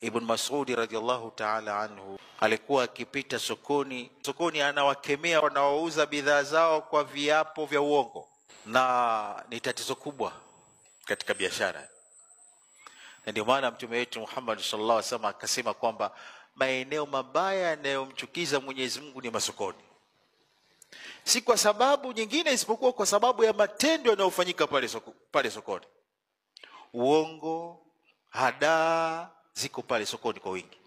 Ibn Mas'ud radhiyallahu ta'ala anhu alikuwa akipita sokoni anawakemea wanaouza bidhaa zao kwa viapo vya uongo, na ni tatizo kubwa katika biashara. Na ndio maana mtume wetu Muhammad sallallahu alaihi wasallam akasema kwamba maeneo mabaya yanayomchukiza Mwenyezi Mungu ni masokoni. Si kwa sababu nyingine isipokuwa kwa sababu ya matendo yanayofanyika pale sokoni. Uongo, hadaa ziko pale sokoni kwa wingi.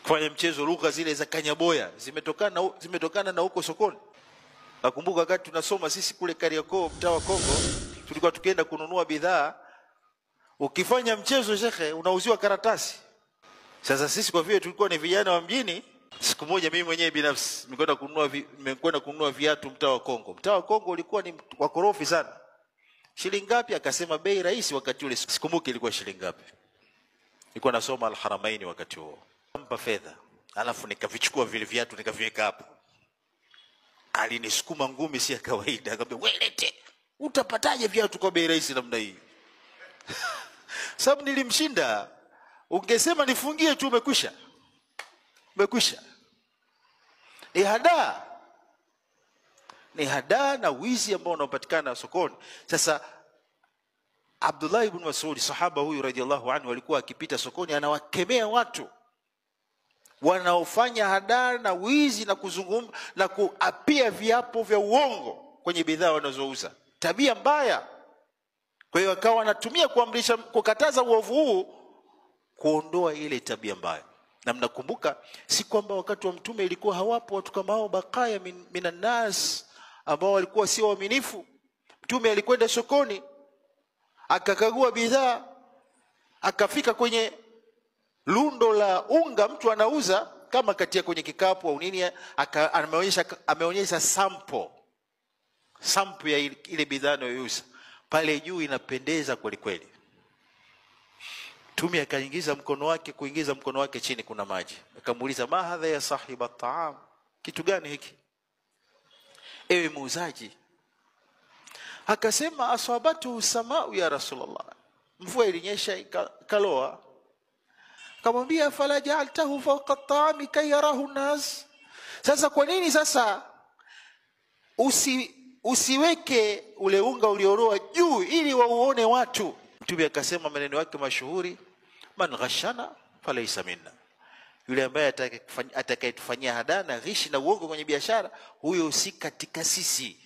Kufanya mchezo, lugha zile za kanyaboya zimetokana na huko sokoni. Nakumbuka wakati tunasoma sisi kule Kariakoo, mtaa wa Kongo, tulikuwa tukienda kununua bidhaa, ukifanya mchezo shekhe unauziwa karatasi. Sasa sisi kwa vile tulikuwa ni vijana wa mjini, siku moja mimi mwenyewe binafsi nimekwenda kununua viatu mtaa wa Kongo. Mtaa wa Kongo ulikuwa ni wakorofi sana. Shilingi ngapi? Akasema bei rahisi wakati ule, sikumbuki ilikuwa shilingi ngapi. Nilikuwa nasoma Al-Haramaini wakati huo. Mpa fedha, alafu nikavichukua vile viatu nikaviweka hapo. Alinisukuma ngumi si ya kawaida, akamwambia wewe lete, utapataje viatu kwa bei rahisi namna hii? Sababu nilimshinda. Ungesema nifungie tu umekwisha. Ni hadaa na wizi ambao unapatikana sokoni. Sasa Abdullah ibn Mas'ud, sahaba huyu radhiallahu anhu, alikuwa akipita sokoni anawakemea watu wanaofanya hadaa na wizi na kuzungumza na kuapia viapo vya uongo kwenye bidhaa wanazouza. Tabia mbaya. Kwa hiyo akawa anatumia kuamrisha, kukataza uovu huu, kuondoa ile tabia mbaya. Na mnakumbuka si kwamba wakati wa mtume ilikuwa hawapo watu kama hao, bakaya minan nas, ambao walikuwa si waaminifu. Mtume alikwenda sokoni, akakagua bidhaa, akafika kwenye lundo la unga mtu anauza, kama katia kwenye kikapu au nini, ameonyesha sample ya ile bidhaa anayouza. Pale juu inapendeza kweli kweli. Mtume akaingiza mkono wake chini kuna maji. Akamuuliza, ma hadha ya sahiba taam, kitu gani hiki ewe muuzaji? Akasema, asabatu samau ya Rasulullah, mvua ilinyesha ikaloa. Akamwambia, fala ja'altahu fawqa at-ta'ami kay yarahu an-nas, sasa kwa nini sasa usiweke ule unga ulioroa juu ili wauone watu? Mtume akasema maneno yake mashuhuri, man ghashana falaysa minna, yule ambaye atakayetufanyia hadaa na ghishi na uongo kwenye biashara, huyo si katika sisi.